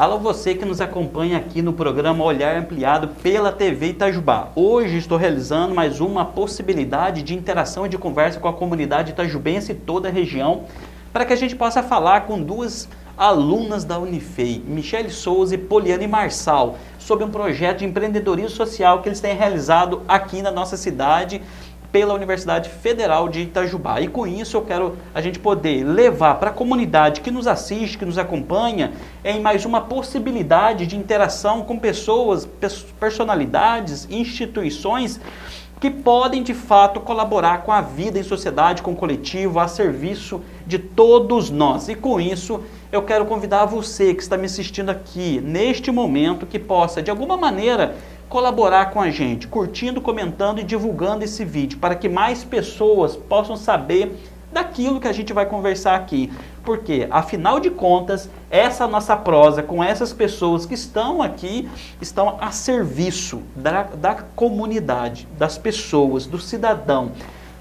Alô, você que nos acompanha aqui no programa Olhar Ampliado pela TV Itajubá. Hoje estou realizando mais uma possibilidade de interação e de conversa com a comunidade itajubense e toda a região, para que a gente possa falar com duas alunas da Unifei, Michele Souza e Poliane Marçal, sobre um projeto de empreendedorismo social que eles têm realizado aqui na nossa cidade, pela Universidade Federal de Itajubá. E com isso eu quero a gente poder levar para a comunidade que nos assiste, que nos acompanha, em mais uma possibilidade de interação com pessoas, personalidades, instituições que podem de fato colaborar com a vida em sociedade, com o coletivo, a serviço de todos nós. E com isso eu quero convidar você que está me assistindo aqui, neste momento, que possa de alguma maneira colaborar com a gente, curtindo, comentando e divulgando esse vídeo, para que mais pessoas possam saber daquilo que a gente vai conversar aqui. Porque, afinal de contas, essa nossa prosa com essas pessoas que estão aqui, estão a serviço da comunidade, das pessoas, do cidadão,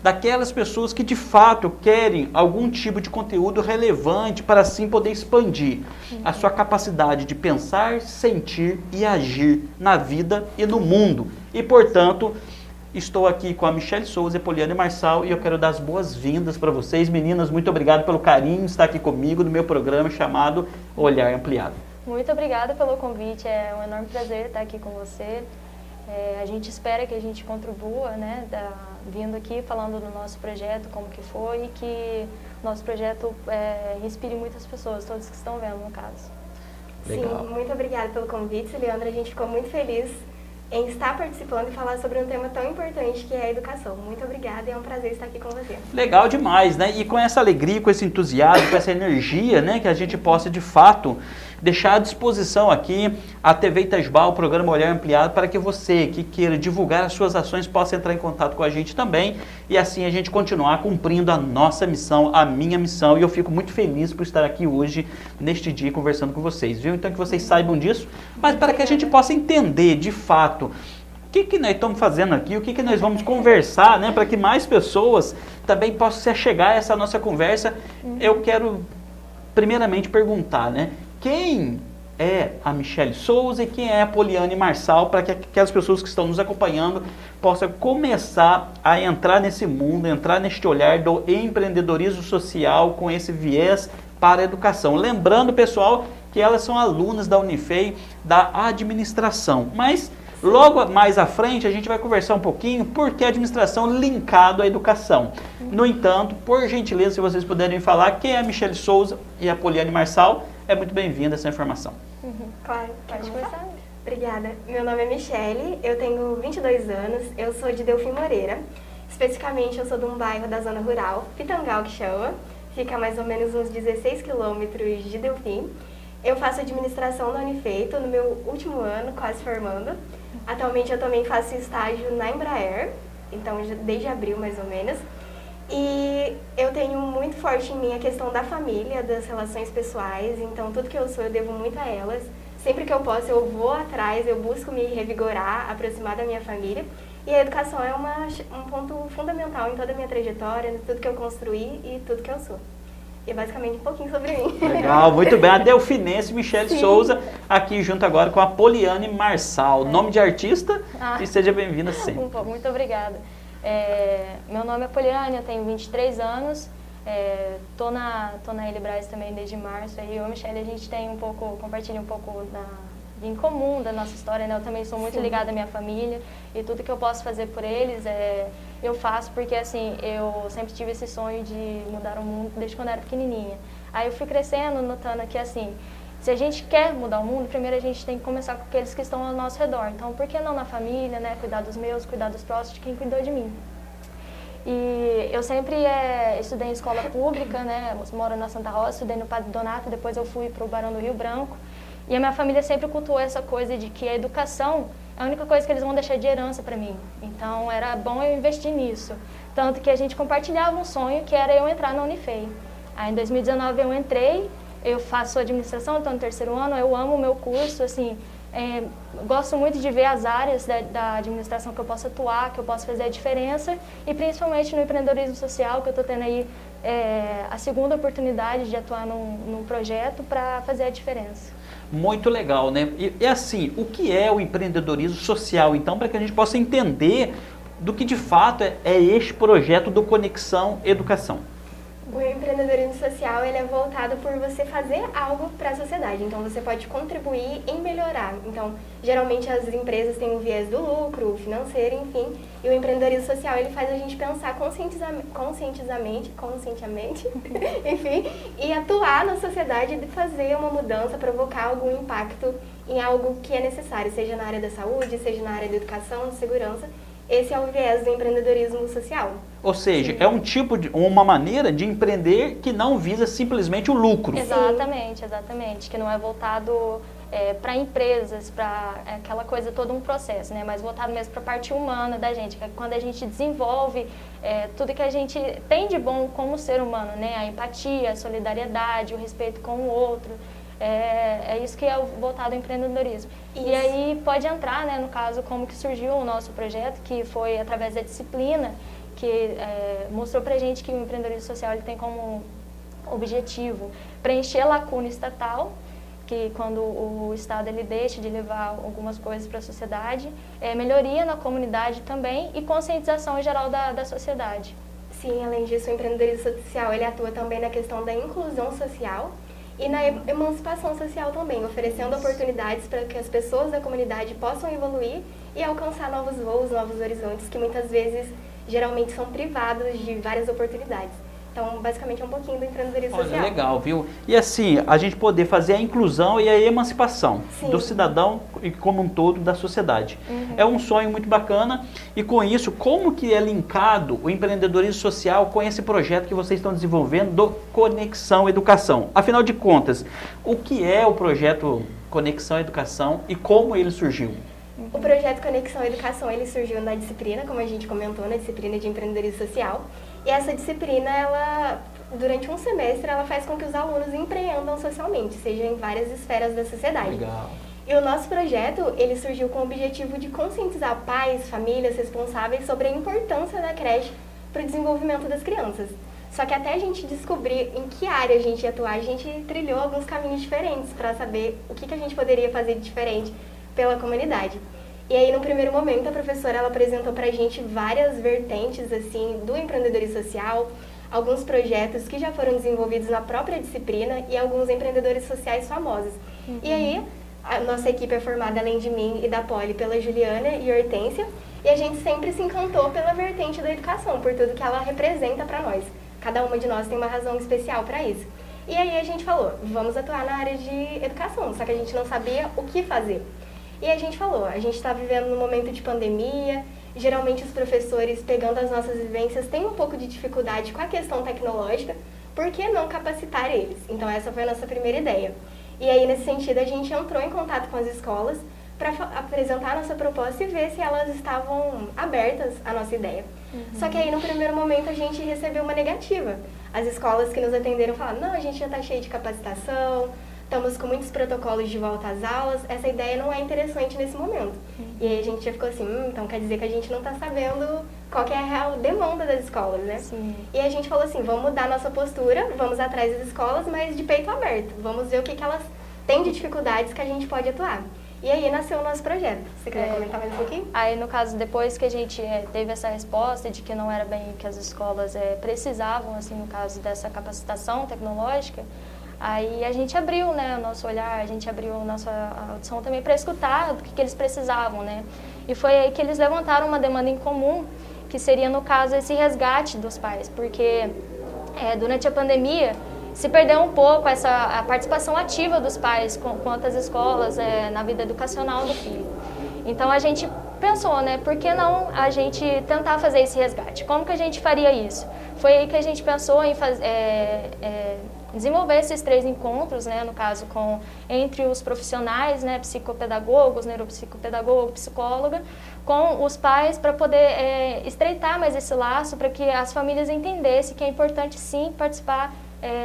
daquelas pessoas que de fato querem algum tipo de conteúdo relevante para assim poder expandir a sua capacidade de pensar, sentir e agir na vida e no mundo. E, portanto, estou aqui com a Michele Souza e a Poliane Marçal e eu quero dar as boas-vindas para vocês. Meninas, muito obrigado pelo carinho de estar aqui comigo no meu programa chamado Olhar Ampliado. Muito obrigada pelo convite, é um enorme prazer estar aqui com você. A gente espera que a gente contribua, né, vindo aqui falando do nosso projeto, como que foi, e que nosso projeto inspire muitas pessoas, todos que estão vendo no caso. Legal. Sim, muito obrigada pelo convite, Leandra. A gente ficou muito feliz em estar participando e falar sobre um tema tão importante que é a educação. Muito obrigada e é um prazer estar aqui com você. Legal demais, né? E com essa alegria, com esse entusiasmo, com essa energia, né, que a gente possa de fato deixar à disposição aqui a TV Itajubá, o programa Olhar Ampliado, para que você que queira divulgar as suas ações possa entrar em contato com a gente também e assim a gente continuar cumprindo a nossa missão, a minha missão, e eu fico muito feliz por estar aqui hoje, neste dia, conversando com vocês, viu? Então que vocês saibam disso, mas para que a gente possa entender de fato o que nós estamos fazendo aqui, o que nós vamos conversar, né, para que mais pessoas também possam se achegar a essa nossa conversa. Eu quero primeiramente perguntar, né, quem é a Michele Souza e quem é a Poliane Marçal, para que aquelas pessoas que estão nos acompanhando possam começar a entrar nesse mundo, entrar neste olhar do empreendedorismo social com esse viés para a educação. Lembrando, pessoal, que elas são alunas da Unifei, da administração, mas logo mais à frente a gente vai conversar um pouquinho por que a administração linkado à educação. No entanto, por gentileza, se vocês puderem falar quem é a Michele Souza e a Poliane Marçal, é muito bem-vinda essa informação. Claro, pode começar. Obrigada. Meu nome é Michele, eu tenho 22 anos, eu sou de Delfim Moreira. Especificamente, eu sou de um bairro da zona rural, Pitangal que chama. Fica a mais ou menos uns 16 quilômetros de Delfim. Eu faço administração na Unifei, estou no meu último ano, quase formando. Atualmente eu também faço estágio na Embraer, então desde abril mais ou menos. E eu tenho muito forte em mim a questão da família, das relações pessoais, então tudo que eu sou eu devo muito a elas. Sempre que eu posso eu vou atrás, eu busco me revigorar, aproximar da minha família. E a educação é um ponto fundamental em toda a minha trajetória, em tudo que eu construí e tudo que eu sou. E basicamente um pouquinho sobre mim. Legal, muito bem. A delfinense Michele Souza, aqui junto agora com a Poliane Marçal. Nome de artista e seja bem-vinda sempre. Muito obrigada. Meu nome é Poliane, eu tenho 23 anos. Tô na Elibraz também desde março. E eu e a Michele, a gente tem compartilha um pouco em comum da nossa história, né? Eu também sou muito ligada à minha família e tudo que eu posso fazer por eles eu faço porque, assim, eu sempre tive esse sonho de mudar o mundo desde quando eu era pequenininha. Aí eu fui crescendo, notando que, assim, se a gente quer mudar o mundo, primeiro a gente tem que começar com aqueles que estão ao nosso redor. Então, por que não na família, né? Cuidar dos meus, cuidar dos próximos, de quem cuidou de mim. E eu sempre estudei em escola pública, né? Eu moro na Santa Rosa, estudei no Padre Donato, depois eu fui para o Barão do Rio Branco. E a minha família sempre cultuou essa coisa de que a educação é a única coisa que eles vão deixar de herança para mim. Então, era bom eu investir nisso. Tanto que a gente compartilhava um sonho, que era eu entrar na Unifei. Aí, em 2019, eu entrei, eu faço administração, estou no terceiro ano, eu amo o meu curso, assim, gosto muito de ver as áreas da administração que eu posso atuar, que eu posso fazer a diferença, e principalmente no empreendedorismo social, que eu estou tendo aí a segunda oportunidade de atuar num projeto para fazer a diferença. Muito legal, né? E assim, o que é o empreendedorismo social, então, para que a gente possa entender do que de fato é este projeto do Conexão Educação? O empreendedorismo social ele é voltado por você fazer algo para a sociedade. Então, você pode contribuir em melhorar. Então, geralmente as empresas têm um viés do lucro, financeiro, enfim. E o empreendedorismo social ele faz a gente pensar conscientemente, enfim, e atuar na sociedade de fazer uma mudança, provocar algum impacto em algo que é necessário, seja na área da saúde, seja na área da educação, de segurança. Esse é o viés do empreendedorismo social. Ou seja, é um tipo de, uma maneira de empreender que não visa simplesmente o lucro. Exatamente, exatamente. Que não é voltado para empresas, para aquela coisa, todo um processo, né? Mas voltado mesmo para a parte humana da gente, que é quando a gente desenvolve tudo que a gente tem de bom como ser humano, né? A empatia, a solidariedade, o respeito com o outro. É isso que é voltado ao empreendedorismo. Isso. E aí pode entrar, né, no caso, como que surgiu o nosso projeto, que foi através da disciplina, que mostrou pra gente que o empreendedorismo social ele tem como objetivo preencher a lacuna estatal, que quando o Estado ele deixa de levar algumas coisas para a sociedade, melhoria na comunidade também e conscientização em geral da sociedade. Sim, além disso, o empreendedorismo social ele atua também na questão da inclusão social e na emancipação social também, oferecendo oportunidades para que as pessoas da comunidade possam evoluir e alcançar novos voos, novos horizontes, que muitas vezes, geralmente, são privados de várias oportunidades. Então, basicamente, é um pouquinho do empreendedorismo social. Legal, viu? E assim, a gente poder fazer a inclusão e a emancipação do cidadão e como um todo da sociedade. É um sonho muito bacana e com isso, como que é linkado o empreendedorismo social com esse projeto que vocês estão desenvolvendo do Conexão Educação? Afinal de contas, o que é o projeto Conexão Educação e como ele surgiu? O projeto Conexão Educação, ele surgiu na disciplina, como a gente comentou, na disciplina de empreendedorismo social. E essa disciplina, ela, durante um semestre, ela faz com que os alunos empreendam socialmente, seja em várias esferas da sociedade. Legal. E o nosso projeto, ele surgiu com o objetivo de conscientizar pais, famílias responsáveis sobre a importância da creche para o desenvolvimento das crianças. Só que até a gente descobrir em que área a gente ia atuar, a gente trilhou alguns caminhos diferentes para saber o que a gente poderia fazer de diferente pela comunidade. E aí, no primeiro momento, a professora ela apresentou pra gente várias vertentes assim, do empreendedorismo social, alguns projetos que já foram desenvolvidos na própria disciplina e alguns empreendedores sociais famosos. E aí, a nossa equipe é formada, além de mim e da Poli, pela Juliana e Hortência, e a gente sempre se encantou pela vertente da educação, por tudo que ela representa para nós. Cada uma de nós tem uma razão especial para isso. E aí a gente falou, vamos atuar na área de educação, só que a gente não sabia o que fazer. E a gente falou, a gente está vivendo num momento de pandemia, geralmente os professores, pegando as nossas vivências, têm um pouco de dificuldade com a questão tecnológica, por que não capacitar eles? Então essa foi a nossa primeira ideia. E aí, nesse sentido, a gente entrou em contato com as escolas para apresentar a nossa proposta e ver se elas estavam abertas à nossa ideia. Só que aí, no primeiro momento, a gente recebeu uma negativa. As escolas que nos atenderam falaram, não, a gente já está cheio de capacitação, estamos com muitos protocolos de volta às aulas, essa ideia não é interessante nesse momento. E aí a gente já ficou assim, então quer dizer que a gente não está sabendo qual que é a real demanda das escolas, né? Sim. E a gente falou assim, vamos mudar nossa postura, vamos atrás das escolas, mas de peito aberto. Vamos ver o que elas têm de dificuldades que a gente pode atuar. E aí nasceu o nosso projeto. Você quer comentar mais um pouquinho? Aí, no caso, depois que a gente teve essa resposta de que não era bem o que as escolas precisavam, assim, no caso dessa capacitação tecnológica, aí a gente abriu, né, o nosso olhar, a gente abriu a nossa audição também para escutar o que eles precisavam, né? E foi aí que eles levantaram uma demanda em comum, que seria, no caso, esse resgate dos pais, porque durante a pandemia se perdeu um pouco a participação ativa dos pais quanto às escolas, na vida educacional do filho. Então a gente pensou, né, por que não a gente tentar fazer esse resgate? Como que a gente faria isso? Foi aí que a gente pensou em desenvolver esses 3 encontros, né, no caso entre os profissionais, né, psicopedagogos, neuropsicopedagogo, psicóloga, com os pais para poder estreitar mais esse laço, para que as famílias entendessem que é importante sim participar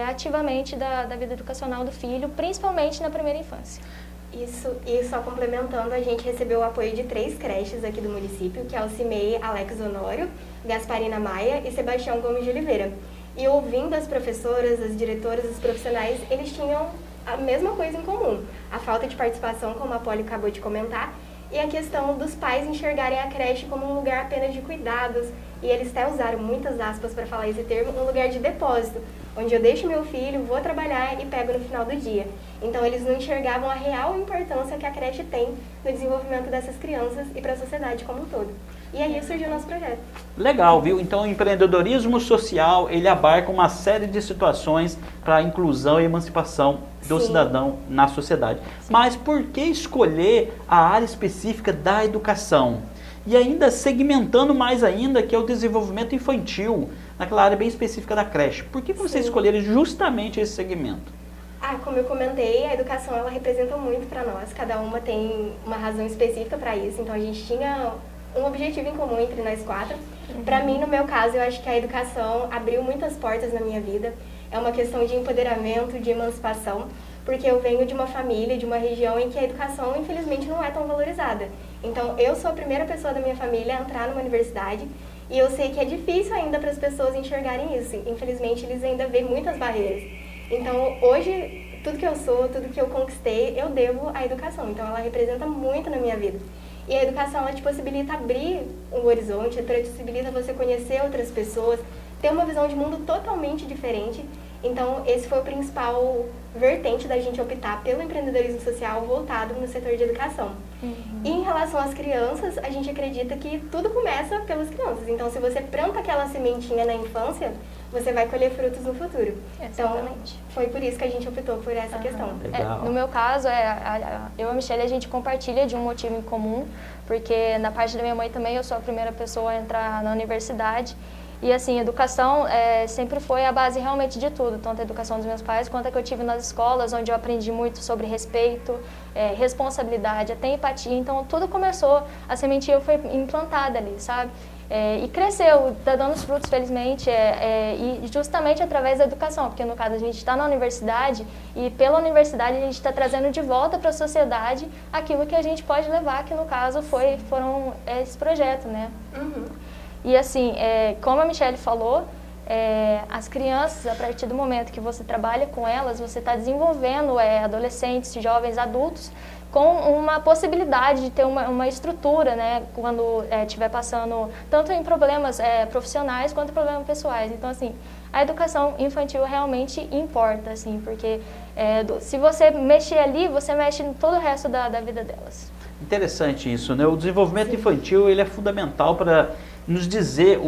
ativamente da vida educacional do filho, principalmente na primeira infância. Isso, e só complementando, a gente recebeu o apoio de 3 creches aqui do município, que é o CIMEI Alex Honório, Gasparina Maia e Sebastião Gomes de Oliveira. E ouvindo as professoras, as diretoras, os profissionais, eles tinham a mesma coisa em comum. A falta de participação, como a Polly acabou de comentar, e a questão dos pais enxergarem a creche como um lugar apenas de cuidados, e eles até usaram muitas aspas para falar esse termo, um lugar de depósito, onde eu deixo meu filho, vou trabalhar e pego no final do dia. Então eles não enxergavam a real importância que a creche tem no desenvolvimento dessas crianças e para a sociedade como um todo. E aí surgiu o nosso projeto. Legal, viu? Então o empreendedorismo social, ele abarca uma série de situações para a inclusão e emancipação do cidadão na sociedade. Mas por que escolher a área específica da educação? E ainda segmentando mais ainda, que é o desenvolvimento infantil, naquela área bem específica da creche. Por que vocês escolheram justamente esse segmento? Como eu comentei, a educação ela representa muito para nós, cada uma tem uma razão específica para isso, então a gente tinha um objetivo em comum entre nós quatro. Para mim, no meu caso, eu acho que a educação abriu muitas portas na minha vida, é uma questão de empoderamento, de emancipação, porque eu venho de uma família, de uma região em que a educação, infelizmente, não é tão valorizada. Então, eu sou a primeira pessoa da minha família a entrar numa universidade e eu sei que é difícil ainda para as pessoas enxergarem isso. Infelizmente, eles ainda veem muitas barreiras. Então, hoje, tudo que eu sou, tudo que eu conquistei, eu devo à educação. Então, ela representa muito na minha vida. E a educação, ela te possibilita abrir um horizonte, ela te possibilita você conhecer outras pessoas, ter uma visão de mundo totalmente diferente. Então, esse foi o principal vertente da gente optar pelo empreendedorismo social voltado no setor de educação. E em relação às crianças, a gente acredita que tudo começa pelas crianças. Então, se você planta aquela sementinha na infância, você vai colher frutos no futuro. Exatamente. Então, foi por isso que a gente optou por essa questão. No meu caso, eu e a Michelle, a gente compartilha de um motivo em comum, porque na parte da minha mãe também eu sou a primeira pessoa a entrar na universidade. E assim, educação sempre foi a base realmente de tudo, tanto a educação dos meus pais quanto a que eu tive nas escolas, onde eu aprendi muito sobre respeito, responsabilidade, até empatia. Então tudo começou, a sementinha foi implantada ali, sabe? E cresceu, está dando os frutos, felizmente, e justamente através da educação, porque no caso a gente está na universidade e pela universidade a gente está trazendo de volta para a sociedade aquilo que a gente pode levar, que no caso foram esse projeto, né? E assim, como a Michelle falou, as crianças, a partir do momento que você trabalha com elas, você está desenvolvendo adolescentes, jovens, adultos, com uma possibilidade de ter uma estrutura, né, quando estiver passando tanto em problemas profissionais quanto problemas pessoais. Então, assim, a educação infantil realmente importa, assim, porque se você mexer ali, você mexe em todo o resto da vida delas. Interessante isso, né? O desenvolvimento infantil, ele é fundamental para nos dizer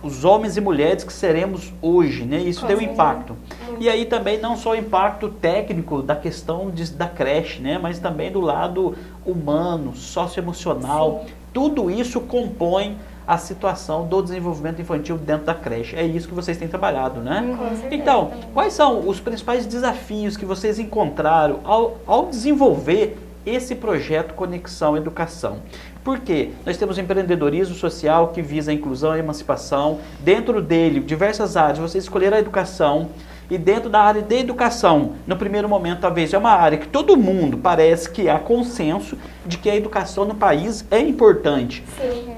os homens e mulheres que seremos hoje, né? Isso tem um impacto. E aí também não só o impacto técnico da questão da creche, né? Mas também do lado humano, socioemocional. Tudo isso compõe a situação do desenvolvimento infantil dentro da creche. É isso que vocês têm trabalhado, né? Então, quais são os principais desafios que vocês encontraram ao desenvolver esse projeto Conexão Educação? Porque nós temos empreendedorismo social que visa a inclusão e a emancipação. Dentro dele, diversas áreas, vocês escolheram a educação. E dentro da área de educação, no primeiro momento, talvez é uma área que todo mundo parece que há consenso de que a educação no país é importante.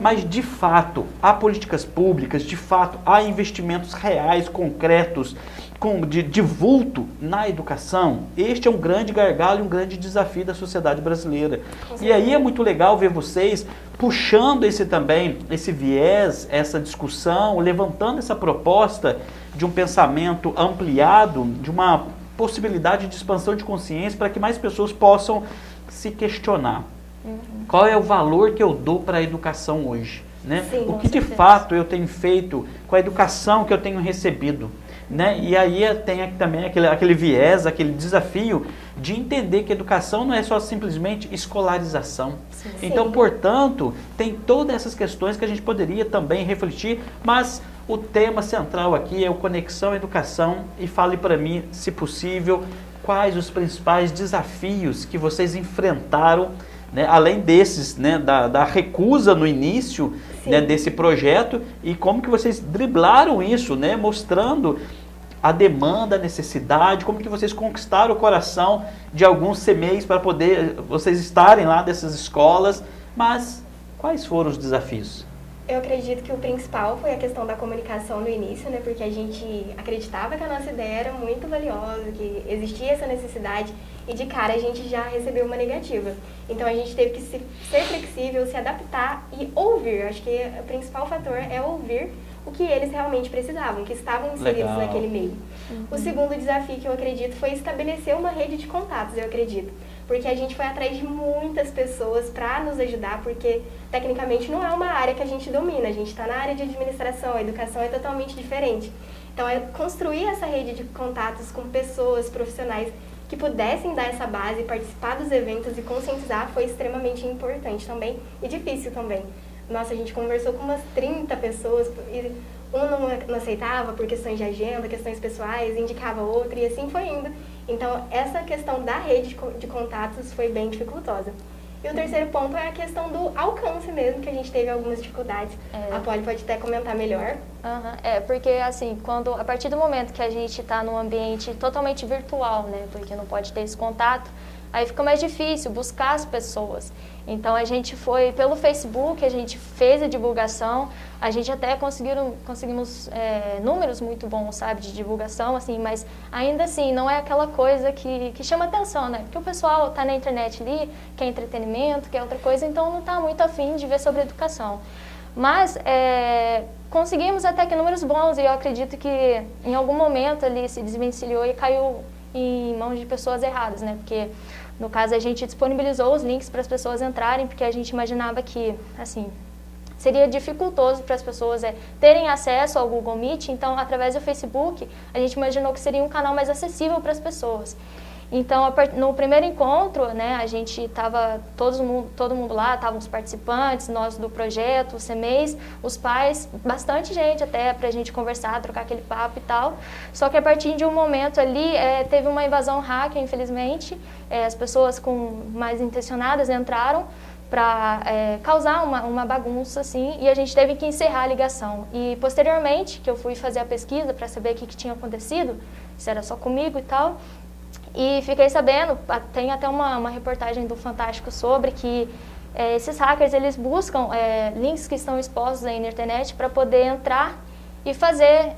Mas, de fato, há políticas públicas, de fato, há investimentos reais, concretos, de vulto na educação. Este é um grande gargalo e um grande desafio da sociedade brasileira. E aí é muito legal ver vocês puxando esse viés, essa discussão, levantando essa proposta de um pensamento ampliado, de uma possibilidade de expansão de consciência para que mais pessoas possam se questionar. Qual é o valor que eu dou para a educação hoje? Né? O que de fato eu tenho feito com a educação que eu tenho recebido? Né? E aí tem também aquele viés, aquele desafio de entender que educação não é só simplesmente escolarização. Então, portanto, tem todas essas questões que a gente poderia também refletir, mas o tema central aqui é o Conexão Educação. E fale para mim, se possível, quais os principais desafios que vocês enfrentaram, né, além desses, né, da recusa no início, né, desse projeto, e como que vocês driblaram isso, né, mostrando a demanda, a necessidade, como que vocês conquistaram o coração de alguns CMEs para poder vocês estarem lá dessas escolas. Mas quais foram os desafios? Eu acredito que o principal foi a questão da comunicação no início, né? Porque a gente acreditava que a nossa ideia era muito valiosa, que existia essa necessidade e de cara a gente já recebeu uma negativa. Então a gente teve que ser flexível, se adaptar e ouvir. Acho que o principal fator é ouvir o que eles realmente precisavam, que estavam inseridos naquele meio. O segundo desafio que eu acredito foi estabelecer uma rede de contatos, eu acredito. Porque a gente foi atrás de muitas pessoas para nos ajudar, porque tecnicamente não é uma área que a gente domina, a gente está na área de administração, a educação é totalmente diferente. Então, construir essa rede de contatos com pessoas profissionais que pudessem dar essa base, participar dos eventos e conscientizar foi extremamente importante também e difícil também. Nossa, a gente conversou com umas 30 pessoas e um não aceitava por questões de agenda, questões pessoais, indicava outro e assim foi indo. Então, essa questão da rede de contatos foi bem dificultosa. E o terceiro ponto é a questão do alcance mesmo, que a gente teve algumas dificuldades. A Polly pode até comentar melhor. Porque assim, a partir do momento que a gente está num ambiente totalmente virtual, né, porque não pode ter esse contato, aí fica mais difícil buscar as pessoas. Então a gente foi pelo Facebook, a gente fez a divulgação, a gente até conseguimos números muito bons, sabe, de divulgação, assim, mas ainda assim não é aquela coisa que chama atenção, né? Porque o pessoal tá na internet ali, quer entretenimento, quer outra coisa, então não tá muito afim de ver sobre educação. Mas conseguimos até que números bons e eu acredito que em algum momento ali se desvencilhou e caiu em mãos de pessoas erradas, né? Porque no caso, a gente disponibilizou os links para as pessoas entrarem, porque a gente imaginava que, assim, seria dificultoso para as pessoas terem acesso ao Google Meet. Então, através do Facebook, a gente imaginou que seria um canal mais acessível para as pessoas. Então, no primeiro encontro, né, a gente estava todo mundo lá, estavam os participantes, nós do projeto, os CMEs, os pais, bastante gente até para a gente conversar, trocar aquele papo e tal. Só que a partir de um momento ali, teve uma invasão hacker, infelizmente, as pessoas mais intencionadas entraram para causar uma bagunça, assim, e a gente teve que encerrar a ligação. E posteriormente, que eu fui fazer a pesquisa para saber o que tinha acontecido, se era só comigo e tal, e fiquei sabendo, tem até uma reportagem do Fantástico sobre que esses hackers, eles buscam links que estão expostos aí na internet para poder entrar e fazer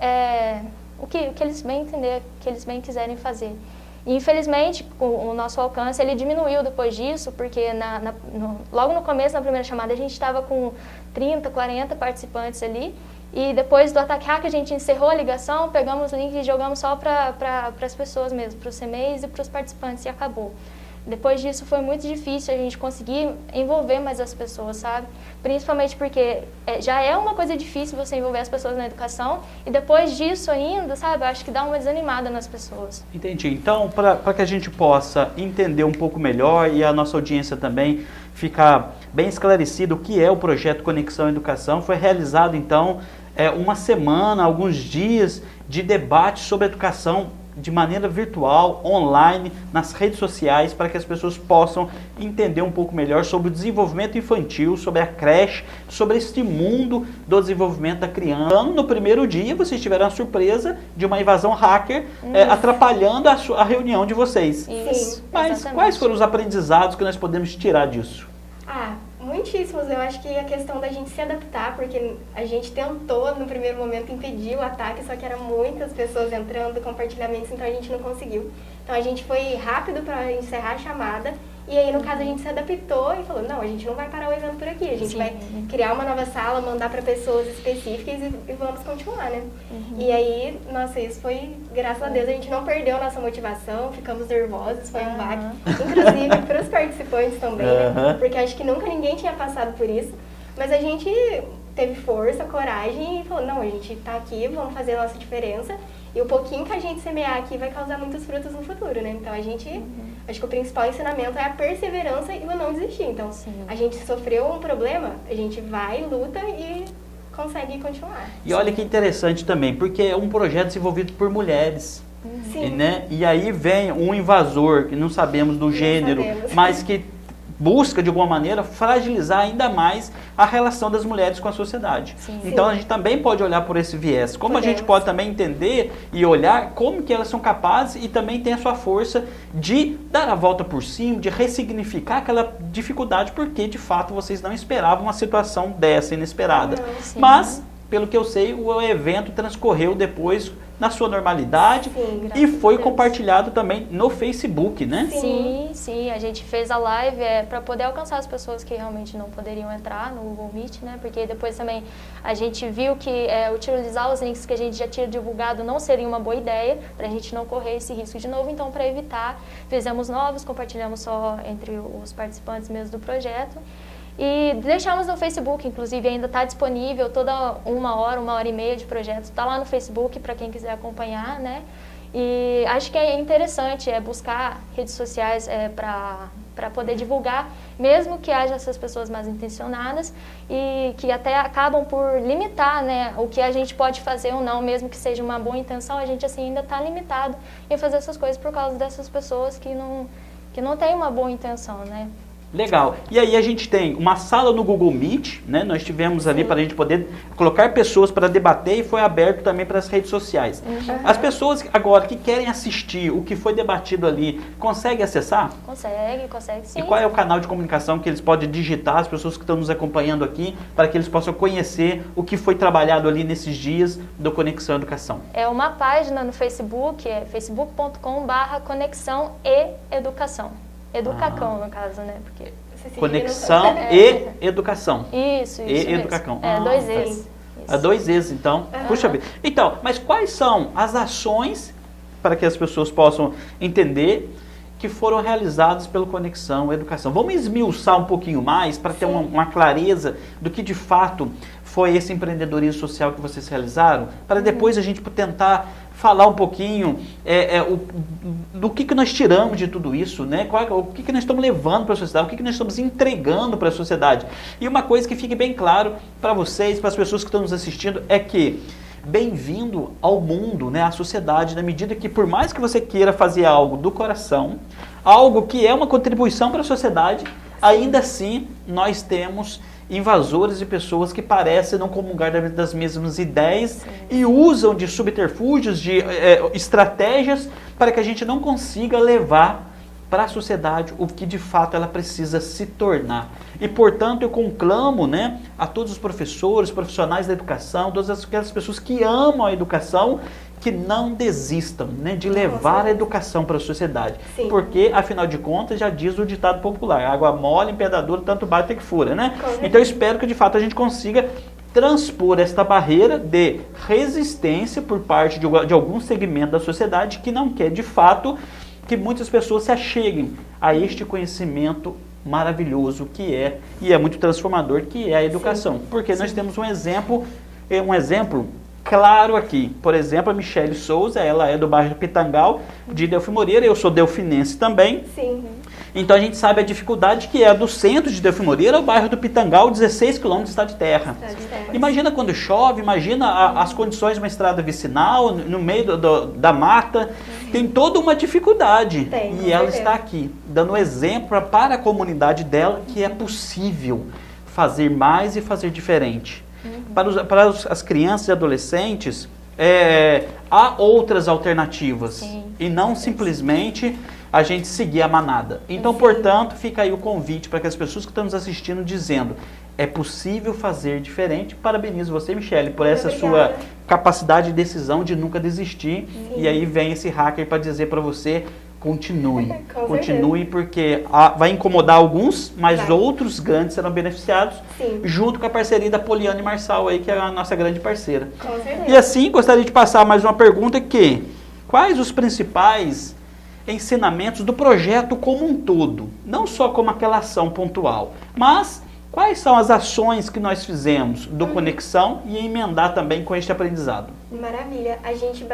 o que eles bem entender, o que eles bem quiserem fazer. E, infelizmente, o nosso alcance ele diminuiu depois disso, porque logo no começo, na primeira chamada, a gente estava com 30, 40 participantes ali. E depois do ataque hacker, a gente encerrou a ligação, pegamos o link e jogamos só para as pessoas mesmo, para os CMEs e para os participantes, e acabou. Depois disso foi muito difícil a gente conseguir envolver mais as pessoas, sabe? Principalmente porque já é uma coisa difícil você envolver as pessoas na educação e depois disso ainda, sabe? Eu acho que dá uma desanimada nas pessoas. Entendi. Então, para que a gente possa entender um pouco melhor e a nossa audiência também ficar bem esclarecido o que é o projeto Conexão Educação, foi realizado então uma semana, alguns dias de debate sobre educação de maneira virtual, online, nas redes sociais, para que as pessoas possam entender um pouco melhor sobre o desenvolvimento infantil, sobre a creche, sobre este mundo do desenvolvimento da criança. No primeiro dia, vocês tiveram a surpresa de uma invasão hacker atrapalhando a reunião de vocês. Isso, mas exatamente. Quais foram os aprendizados que nós podemos tirar disso? Muitíssimos. Eu acho que a questão da gente se adaptar, porque a gente tentou no primeiro momento impedir o ataque, só que eram muitas pessoas entrando, compartilhamentos, então a gente não conseguiu. Então a gente foi rápido para encerrar a chamada e aí no caso a gente se adaptou e falou, não, a gente não vai parar o evento por aqui, a gente vai criar uma nova sala, mandar para pessoas específicas e vamos continuar, né? E aí, nossa, isso foi, graças a Deus, a gente não perdeu a nossa motivação, ficamos nervosos, foi um baque, inclusive para os participantes também, né? Porque acho que nunca ninguém tinha passado por isso, mas a gente teve força, coragem e falou, não, a gente tá aqui, vamos fazer a nossa diferença. E o pouquinho que a gente semear aqui vai causar muitos frutos no futuro, né? Então a gente, acho que o principal ensinamento é a perseverança e o não desistir. Então, a gente sofreu um problema, a gente vai, luta e consegue continuar. E olha que interessante também, porque é um projeto desenvolvido por mulheres. Sim. Né? E aí vem um invasor, que não sabemos do gênero, mas que busca, de alguma maneira, fragilizar ainda mais a relação das mulheres com a sociedade. Sim. Então, a gente também pode olhar por esse viés. Como a gente pode também entender e olhar como que elas são capazes e também tem a sua força de dar a volta por cima, de ressignificar aquela dificuldade, porque, de fato, vocês não esperavam uma situação dessa, inesperada. Sim. Mas, pelo que eu sei, o evento transcorreu depois na sua normalidade. Sim, e foi a Deus. compartilhado também no Facebook, né? Sim, a gente fez a live para poder alcançar as pessoas que realmente não poderiam entrar no Google Meet, né? Porque depois também a gente viu que utilizar os links que a gente já tinha divulgado não seria uma boa ideia, para a gente não correr esse risco de novo. Então, para evitar, fizemos novos, compartilhamos só entre os participantes mesmo do projeto. E deixamos no Facebook, inclusive ainda está disponível toda uma hora e meia de projeto, está lá no Facebook para quem quiser acompanhar, né? E acho que é interessante buscar redes sociais para poder divulgar, mesmo que haja essas pessoas mais intencionadas e que até acabam por limitar, né, o que a gente pode fazer ou não, mesmo que seja uma boa intenção, a gente assim ainda está limitado em fazer essas coisas por causa dessas pessoas que não têm uma boa intenção, né? Legal. E aí a gente tem uma sala no Google Meet, né? Nós tivemos ali para a gente poder colocar pessoas para debater e foi aberto também para as redes sociais. As pessoas agora que querem assistir o que foi debatido ali, conseguem acessar? Consegue sim. E qual é o canal de comunicação que eles podem digitar, as pessoas que estão nos acompanhando aqui, para que eles possam conhecer o que foi trabalhado ali nesses dias do Conexão Educação? É uma página no Facebook, facebook.com/Conexão e Educação. Educacão, no caso, né? Porque Conexão e Educação. Isso e Educacão. Dois E's. Dois E's, então. Puxa vida. Então, mas quais são as ações, para que as pessoas possam entender, que foram realizadas pelo Conexão Educação? Vamos esmiuçar um pouquinho mais, para ter uma clareza do que de fato foi esse empreendedorismo social que vocês realizaram, para depois a gente tentar falar um pouquinho do que nós tiramos de tudo isso, né? O que nós estamos levando para a sociedade, o que nós estamos entregando para a sociedade. E uma coisa que fique bem claro para vocês, para as pessoas que estão nos assistindo, é que bem-vindo ao mundo, né, à sociedade, na medida que por mais que você queira fazer algo do coração, algo que é uma contribuição para a sociedade, ainda assim nós temos invasores e pessoas que parecem não comungar das mesmas ideias e usam de subterfúgios, de estratégias para que a gente não consiga levar para a sociedade o que de fato ela precisa se tornar. E portanto eu conclamo, né, a todos os professores, profissionais da educação, todas aquelas pessoas que amam a educação, que não desistam, né, de levar a educação para a sociedade. Sim. Porque, afinal de contas, já diz o ditado popular, água mole, em pedra dura, tanto bate que fura, né? Então eu espero que de fato a gente consiga transpor esta barreira de resistência por parte de algum segmento da sociedade que não quer de fato que muitas pessoas se acheguem a este conhecimento maravilhoso que é, e é muito transformador, que é a educação. Sim. Porque nós temos um exemplo claro aqui. Por exemplo, a Michele Souza, ela é do bairro Pitangal, de Delfim Moreira, eu sou delfinense também. Sim. Então a gente sabe a dificuldade que é do centro de Delfim Moreira ao bairro do Pitangal, 16 quilômetros de estado de terra. Imagina quando chove, imagina as condições de uma estrada vicinal, no meio da mata, tem toda uma dificuldade. E ela está aqui, dando exemplo para a comunidade dela que é possível fazer mais e fazer diferente. Para as crianças e adolescentes, há outras alternativas. Sim. E não simplesmente a gente seguir a manada. Então, portanto, fica aí o convite para que as pessoas que estão nos assistindo dizendo, é possível fazer diferente. Parabenizo você, Michele, por essa sua capacidade de decisão de nunca desistir. Sim. E aí vem esse hacker para dizer para você, continue. Continue, porque vai incomodar alguns, mas outros grandes serão beneficiados, junto com a parceria da Poliana e Marçal aí, que é a nossa grande parceira. Com certeza. E assim, gostaria de passar mais uma pergunta que, quais os principais ensinamentos do projeto como um todo? Não só como aquela ação pontual, mas quais são as ações que nós fizemos do Conexão e emendar também com este aprendizado? Maravilha. A gente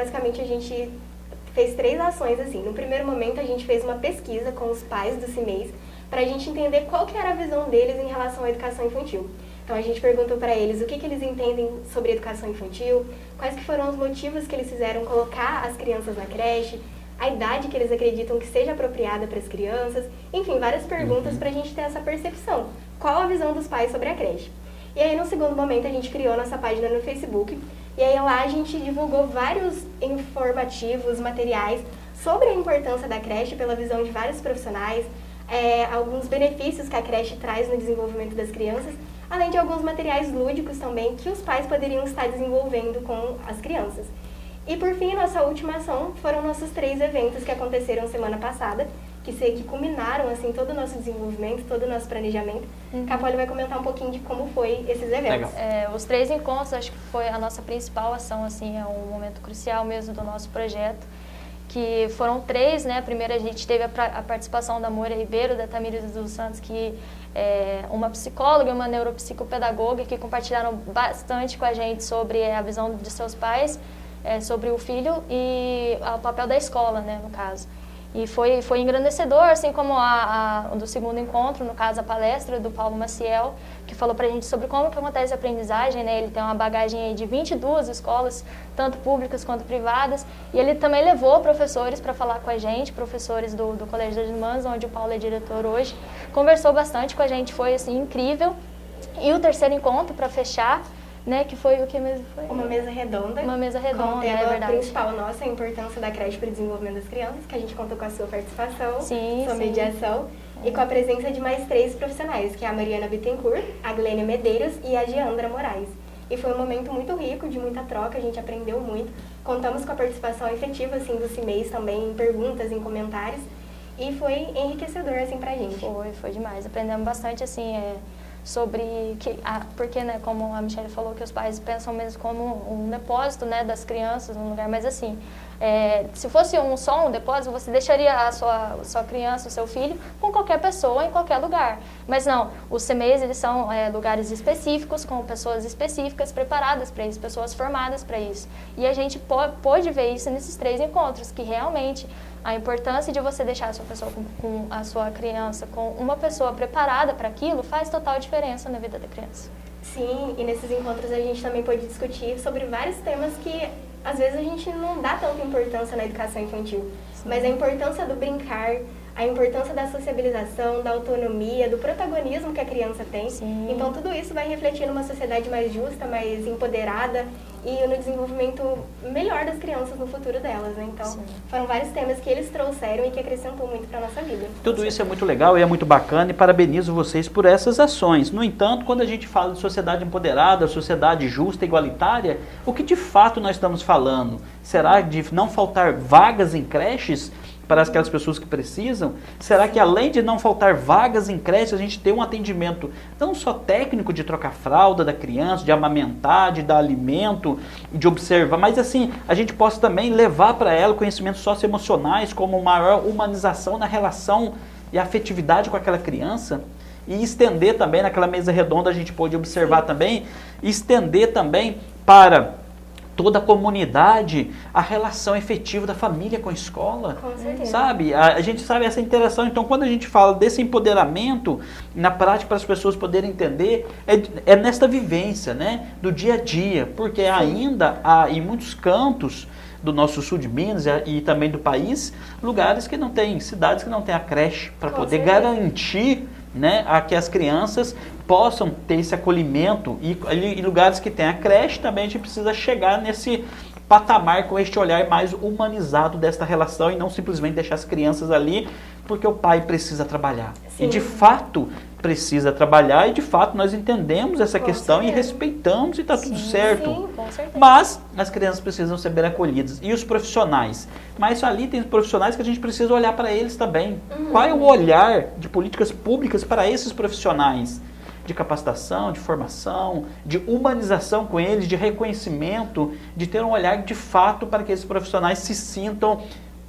fez 3 ações assim. No primeiro momento, a gente fez uma pesquisa com os pais do CIMEIS para a gente entender qual que era a visão deles em relação à educação infantil. Então, a gente perguntou para eles o que eles entendem sobre educação infantil, quais que foram os motivos que eles fizeram colocar as crianças na creche, a idade que eles acreditam que seja apropriada para as crianças, enfim, várias perguntas para a gente ter essa percepção. Qual a visão dos pais sobre a creche? E aí, no segundo momento, a gente criou nossa página no Facebook, e aí lá a gente divulgou vários informativos, materiais sobre a importância da creche pela visão de vários profissionais, alguns benefícios que a creche traz no desenvolvimento das crianças, além de alguns materiais lúdicos também que os pais poderiam estar desenvolvendo com as crianças. E por fim, nossa última ação foram nossos 3 eventos que aconteceram semana passada, que culminaram assim, todo o nosso desenvolvimento, todo o nosso planejamento. A Poli vai comentar um pouquinho de como foi esses eventos. Os 3 encontros, acho que foi a nossa principal ação, assim, é um momento crucial mesmo do nosso projeto, que foram 3, né? Primeiro a gente teve a participação da Moira Ribeiro, da Tamires dos Santos, que é uma psicóloga e uma neuropsicopedagoga, que compartilharam bastante com a gente sobre a visão de seus pais, sobre o filho e o papel da escola, né, no caso. E foi engrandecedor, assim como do segundo encontro, no caso a palestra do Paulo Maciel, que falou pra gente sobre como que acontece a aprendizagem, né? Ele tem uma bagagem aí de 22 escolas, tanto públicas quanto privadas, e ele também levou professores para falar com a gente, professores do Colégio das Irmãs, onde o Paulo é diretor hoje, conversou bastante com a gente, foi assim incrível. E o terceiro encontro, para fechar, né, que foi o que mesmo foi? Uma mesa redonda. Uma mesa redonda, com o tema verdade. principal nosso, a importância da creche para o desenvolvimento das crianças, que a gente contou com a sua participação, sua sim. mediação, e com a presença de mais 3 profissionais, que é a Mariana Bittencourt, a Glênia Medeiros e a Giandra Moraes. E foi um momento muito rico, de muita troca, a gente aprendeu muito. Contamos com a participação efetiva, assim, do CIMEIS também, em perguntas, em comentários, e foi enriquecedor, assim, pra gente. Foi demais. Aprendemos bastante, assim, sobre porque, né, como a Michelle falou, que os pais pensam mesmo como um depósito, né, das crianças, um lugar, mas assim, se fosse só um depósito, você deixaria a sua criança, o seu filho, com qualquer pessoa, em qualquer lugar. Mas não, os CMEs, eles são lugares específicos, com pessoas específicas, preparadas para isso, pessoas formadas para isso. E a gente pôde ver isso nesses 3 encontros, que realmente a importância de você deixar a sua pessoa com a sua criança com uma pessoa preparada para aquilo faz total diferença na vida da criança. Sim, e nesses encontros a gente também pôde discutir sobre vários temas que às vezes a gente não dá tanta importância na educação infantil. Sim. Mas a importância do brincar, a importância da sociabilização, da autonomia, do protagonismo que a criança tem. Sim. Então tudo isso vai refletir numa sociedade mais justa, mais empoderada e no desenvolvimento melhor das crianças no futuro delas, né? Então, sim, foram vários temas que eles trouxeram e que acrescentou muito para a nossa vida. Tudo isso é muito legal e é muito bacana e parabenizo vocês por essas ações. No entanto, quando a gente fala de sociedade empoderada, sociedade justa, igualitária, o que de fato nós estamos falando? Será de não faltar vagas em creches para aquelas pessoas que precisam? Será que além de não faltar vagas em creche, a gente tem um atendimento não só técnico de trocar fralda da criança, de amamentar, de dar alimento, de observar, mas assim, a gente possa também levar para ela conhecimentos socioemocionais, como maior humanização na relação e afetividade com aquela criança? E estender também, naquela mesa redonda a gente pôde observar também, estender também para toda a comunidade, a relação efetiva da família com a escola. Com certeza. Sabe? A gente sabe essa interação. Então, quando a gente fala desse empoderamento, na prática, para as pessoas poderem entender, é nesta vivência, né? Do dia a dia. Porque ainda há, em muitos cantos do nosso sul de Minas e também do país, lugares que não têm, cidades que não têm a creche, para poder garantir, né, a que as crianças possam ter esse acolhimento, e lugares que tem a creche também a gente precisa chegar nesse patamar com este olhar mais humanizado desta relação e não simplesmente deixar as crianças ali porque o pai precisa trabalhar. Sim. E de fato precisa trabalhar e de fato nós entendemos essa questão e respeitamos e está tudo certo. Sim, com certeza. Mas as crianças precisam ser bem acolhidas. E os profissionais? Mas ali tem profissionais que a gente precisa olhar para eles também. Qual é o olhar de políticas públicas para esses profissionais? De capacitação, de formação, de humanização com eles, de reconhecimento, de ter um olhar de fato para que esses profissionais se sintam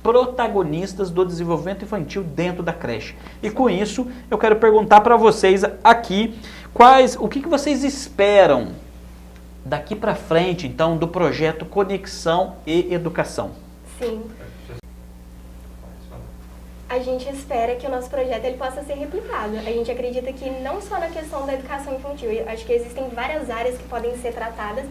protagonistas do desenvolvimento infantil dentro da creche. E com isso, eu quero perguntar para vocês aqui, o que vocês esperam daqui para frente, então, do projeto Conexão e Educação? Sim. A gente espera que o nosso projeto ele possa ser replicado. A gente acredita que não só na questão da educação infantil, acho que existem várias áreas que podem ser tratadas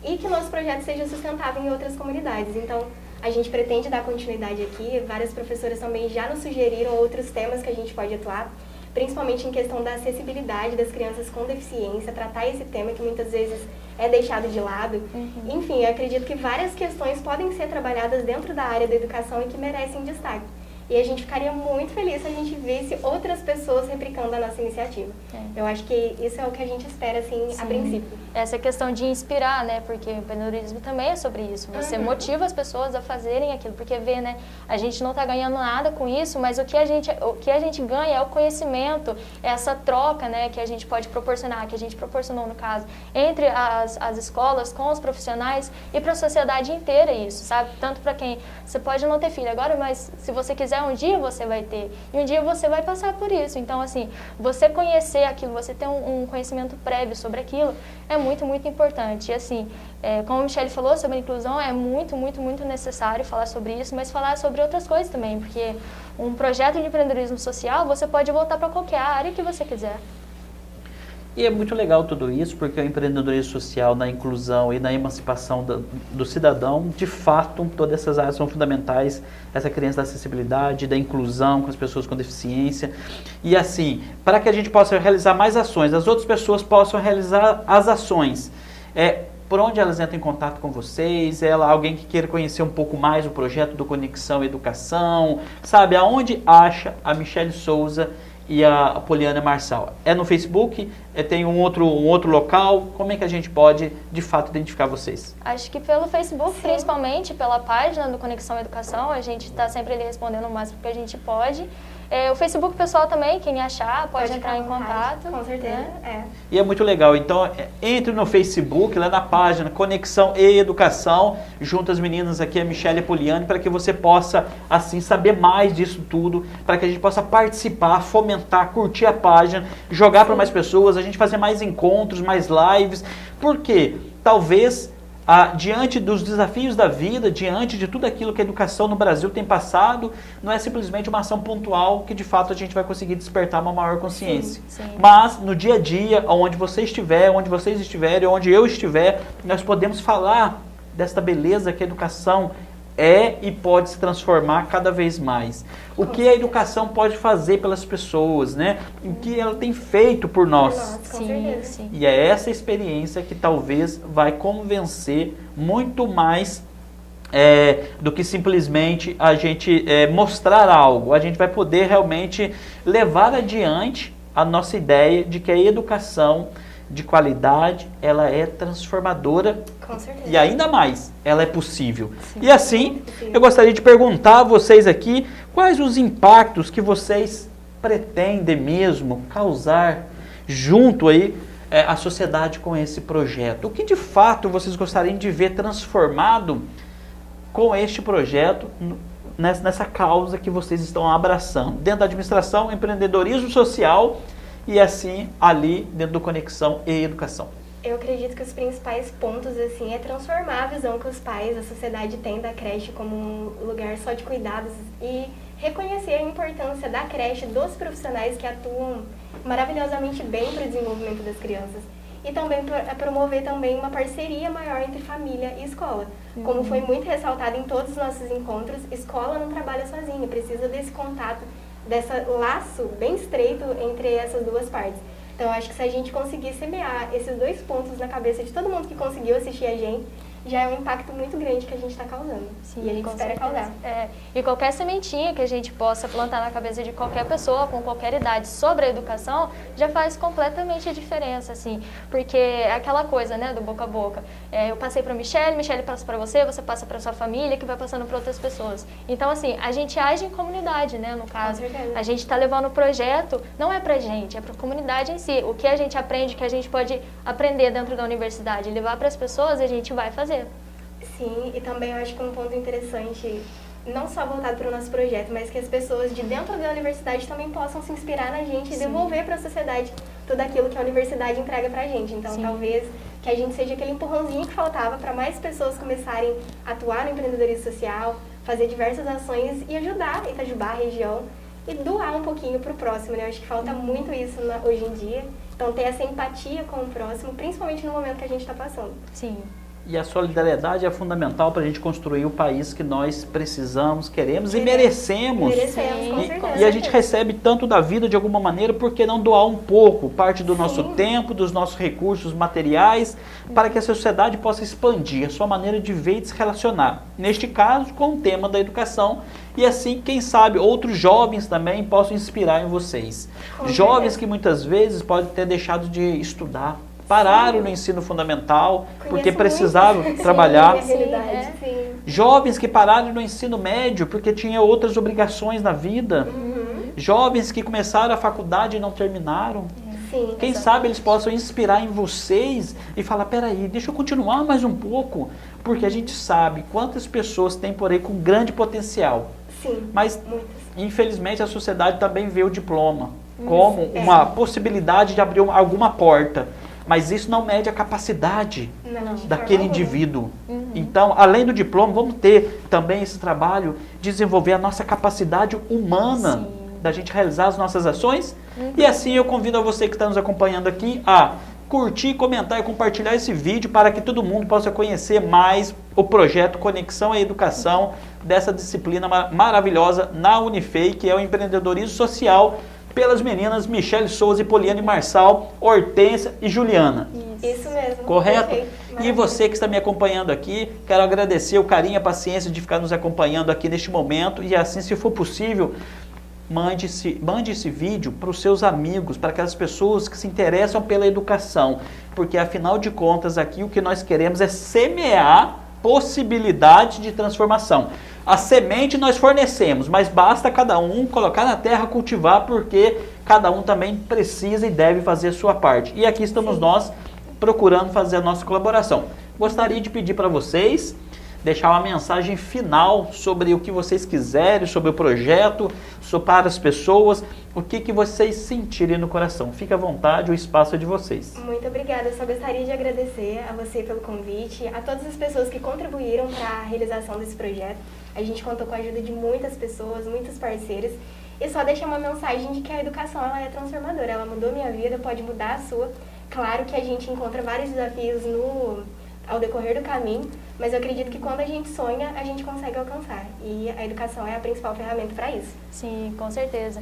e que o nosso projeto seja sustentável em outras comunidades. Então, A gente pretende dar continuidade aqui, várias professoras também já nos sugeriram outros temas que a gente pode atuar, principalmente em questão da acessibilidade das crianças com deficiência, tratar esse tema que muitas vezes é deixado de lado. Enfim, eu acredito que várias questões podem ser trabalhadas dentro da área da educação e que merecem destaque. E a gente ficaria muito feliz se a gente visse outras pessoas replicando a nossa iniciativa. Eu acho que isso é o que a gente espera, assim, a princípio. Essa questão de inspirar, né? Porque o empreendedorismo também é sobre isso. Você motiva as pessoas a fazerem aquilo, porque vê, né? A gente não está ganhando nada com isso, mas o que a gente ganha é o conhecimento, é essa troca, né? Que a gente pode proporcionar, que a gente proporcionou, no caso, entre as escolas, com os profissionais e para a sociedade inteira isso, sabe? Tanto para quem... Você pode não ter filho agora, mas se você quiser, um dia você vai ter. E um dia você vai passar por isso. Então, assim, você conhecer aquilo, você ter um conhecimento prévio sobre aquilo, é muito, muito importante. E, assim, como a Michelle falou sobre a inclusão, é muito, muito, muito necessário falar sobre isso, mas falar sobre outras coisas também, porque um projeto de empreendedorismo social, você pode voltar para qualquer área que você quiser. E é muito legal tudo isso, porque o empreendedorismo social, na inclusão e na emancipação do cidadão, de fato, todas essas áreas são fundamentais, essa criança da acessibilidade, da inclusão com as pessoas com deficiência. E assim, para que a gente possa realizar mais ações, as outras pessoas possam realizar as ações, por onde elas entram em contato com vocês, alguém que queira conhecer um pouco mais o projeto do Conexão Educação, sabe, aonde acha a Michelle Souza e a Poliana Marçal? É no Facebook? Tem um outro local? Como é que a gente pode, de fato, identificar vocês? Acho que pelo Facebook, principalmente, pela página do Conexão Educação, a gente está sempre ali respondendo o máximo que a gente pode. O Facebook pessoal também, quem achar, pode entrar em contato. Com certeza, E é muito legal. Então, entre no Facebook, lá na página Conexão e Educação, junto às meninas aqui, a Michelle e a Poliane, para que você possa, assim, saber mais disso tudo, para que a gente possa participar, fomentar, curtir a página, jogar para mais pessoas, a gente fazer mais encontros, mais lives. Por quê? Talvez... diante dos desafios da vida, diante de tudo aquilo que a educação no Brasil tem passado, não é simplesmente uma ação pontual que de fato a gente vai conseguir despertar uma maior consciência. Mas no dia a dia, onde você estiver, onde vocês estiverem, onde eu estiver, nós podemos falar desta beleza que a educação é e pode se transformar cada vez mais. O que a educação pode fazer pelas pessoas, né? O que ela tem feito por nós. Sim. E é essa experiência que talvez vai convencer muito mais do que simplesmente a gente mostrar algo. A gente vai poder realmente levar adiante a nossa ideia de que a educação de qualidade, ela é transformadora. Com certeza. E ainda mais, ela é possível. E assim, eu gostaria de perguntar a vocês aqui, quais os impactos que vocês pretendem mesmo causar junto aí à sociedade com esse projeto? O que de fato vocês gostariam de ver transformado com este projeto, nessa causa que vocês estão abraçando? Dentro da administração, empreendedorismo social e assim, ali dentro do Conexão e Educação. Eu acredito que os principais pontos, assim, é transformar a visão que os pais, a sociedade tem da creche como um lugar só de cuidados e reconhecer a importância da creche, dos profissionais que atuam maravilhosamente bem para o desenvolvimento das crianças. E também promover também uma parceria maior entre família e escola. Como foi muito ressaltado em todos os nossos encontros, escola não trabalha sozinha, precisa desse contato, desse laço bem estreito entre essas duas partes. Então, eu acho que se a gente conseguir semear esses dois pontos na cabeça de todo mundo que conseguiu assistir a gente, já é um impacto muito grande que a gente está causando. Sim, e a gente espera causar. E qualquer sementinha que a gente possa plantar na cabeça de qualquer pessoa, com qualquer idade, sobre a educação, já faz completamente a diferença, assim. Porque é aquela coisa, né, do boca a boca. Eu passei para a Michelle passa para você passa para sua família, que vai passando para outras pessoas. Então, assim, a gente age em comunidade, né, no caso. A gente está levando o projeto, não é para a gente, é para a comunidade em si. O que a gente aprende, que a gente pode aprender dentro da universidade, levar para as pessoas, a gente vai fazer. Sim, e também eu acho que um ponto interessante, não só voltado para o nosso projeto, mas que as pessoas de dentro da universidade também possam se inspirar na gente e devolver para a sociedade tudo aquilo que a universidade entrega para a gente. Então, talvez que a gente seja aquele empurrãozinho que faltava para mais pessoas começarem a atuar no empreendedorismo social, fazer diversas ações e ajudar Itajubá, a região, e doar um pouquinho para o próximo, né? Eu acho que falta muito isso hoje em dia. Então, ter essa empatia com o próximo, principalmente no momento que a gente está passando. Sim. E a solidariedade é fundamental para a gente construir o país que nós precisamos, queremos e merecemos. Merecemos, com certeza. E a gente recebe tanto da vida de alguma maneira, por que não doar um pouco, parte do nosso tempo, dos nossos recursos materiais, para que a sociedade possa expandir a sua maneira de ver e de se relacionar. Neste caso, com o tema da educação. E assim, quem sabe, outros jovens também possam inspirar em vocês. Jovens que muitas vezes podem ter deixado de estudar, pararam no ensino fundamental porque precisavam trabalhar. Jovens que pararam no ensino médio porque tinham outras obrigações na vida. Jovens que começaram a faculdade e não terminaram. Quem sabe eles possam inspirar em vocês e falar, peraí, deixa eu continuar mais um pouco, porque a gente sabe quantas pessoas tem por aí com grande potencial. Mas, infelizmente, a sociedade também vê o diploma como uma possibilidade de abrir alguma porta. Mas isso não mede a capacidade daquele indivíduo. Então, além do diploma, vamos ter também esse trabalho de desenvolver a nossa capacidade humana da gente realizar as nossas ações. E assim eu convido a você que está nos acompanhando aqui a curtir, comentar e compartilhar esse vídeo para que todo mundo possa conhecer mais o projeto Conexão à Educação dessa disciplina maravilhosa na Unifei, que é o empreendedorismo social, pelas meninas Michele Souza e Poliane Marçal, Hortência e Juliana. Isso mesmo. Correto? Perfeito. E você que está me acompanhando aqui, quero agradecer o carinho e a paciência de ficar nos acompanhando aqui neste momento. E assim, se for possível, mande esse vídeo para os seus amigos, para aquelas pessoas que se interessam pela educação. Porque, afinal de contas, aqui o que nós queremos é semear possibilidade de transformação. A semente nós fornecemos, mas basta cada um colocar na terra, cultivar, porque cada um também precisa e deve fazer a sua parte. E aqui estamos nós procurando fazer a nossa colaboração. Gostaria de pedir para vocês deixar uma mensagem final sobre o que vocês quiserem, sobre o projeto, para as pessoas, o que vocês sentirem no coração. Fique à vontade, o espaço é de vocês. Muito obrigada, eu só gostaria de agradecer a você pelo convite, a todas as pessoas que contribuíram para a realização desse projeto. A gente contou com a ajuda de muitas pessoas, muitos parceiros, e só deixar uma mensagem de que a educação ela é transformadora, ela mudou minha vida, pode mudar a sua. Claro que a gente encontra vários desafios ao decorrer do caminho, mas eu acredito que quando a gente sonha, a gente consegue alcançar. E a educação é a principal ferramenta para isso. Sim, com certeza.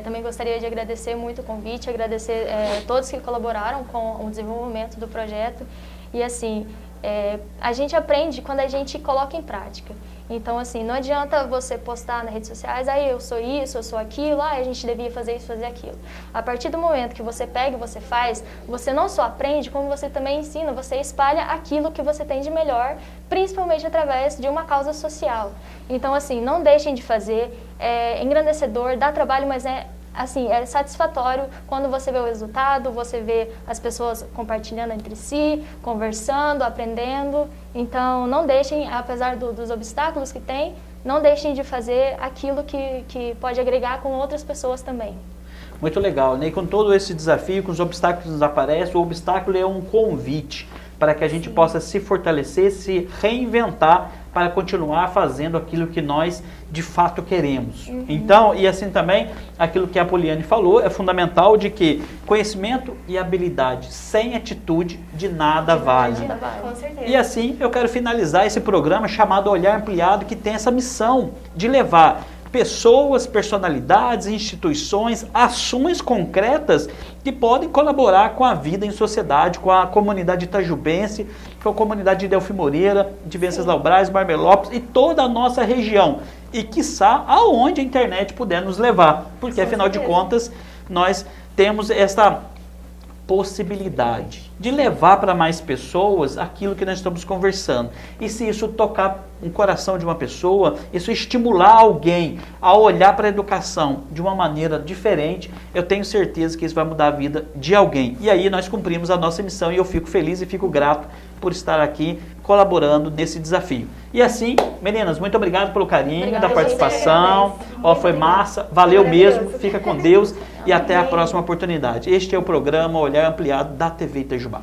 Também gostaria de agradecer muito o convite, agradecer todos que colaboraram com o desenvolvimento do projeto. E assim, a gente aprende quando a gente coloca em prática. Então, assim, não adianta você postar nas redes sociais, eu sou isso, eu sou aquilo, a gente devia fazer isso, fazer aquilo. A partir do momento que você pega e você faz, você não só aprende, como você também ensina, você espalha aquilo que você tem de melhor, principalmente através de uma causa social. Então, assim, não deixem de fazer, é engrandecedor, dá trabalho, mas é satisfatório quando você vê o resultado, você vê as pessoas compartilhando entre si, conversando, aprendendo. Então, não deixem, apesar dos obstáculos que tem, não deixem de fazer aquilo que pode agregar com outras pessoas também. Muito legal, né? E com todo esse desafio, com os obstáculos que nos aparecem, o obstáculo é um convite para que a gente possa se fortalecer, se reinventar para continuar fazendo aquilo que nós de fato queremos. Então, e assim também, aquilo que a Poliane falou, é fundamental de que conhecimento e habilidade sem atitude de nada vale. Com certeza. E assim, eu quero finalizar esse programa chamado Olhar Ampliado, que tem essa missão de levar pessoas, personalidades, instituições, ações concretas que podem colaborar com a vida em sociedade, com a comunidade itajubense, com a comunidade de Delfim Moreira, de Venceslau Braz, Barmelópolis e toda a nossa região. E, quiçá, aonde a internet puder nos levar. Porque, afinal de contas, nós temos essa possibilidade de levar para mais pessoas aquilo que nós estamos conversando. E se isso tocar um coração de uma pessoa, isso estimular alguém a olhar para a educação de uma maneira diferente, eu tenho certeza que isso vai mudar a vida de alguém. E aí nós cumprimos a nossa missão e eu fico feliz e fico grato por estar aqui colaborando nesse desafio. E assim, meninas, muito obrigado pelo carinho, da participação. Foi massa, valeu mesmo, fica com Deus e até a próxima oportunidade. Este é o programa Olhar Ampliado da TV Itajubá.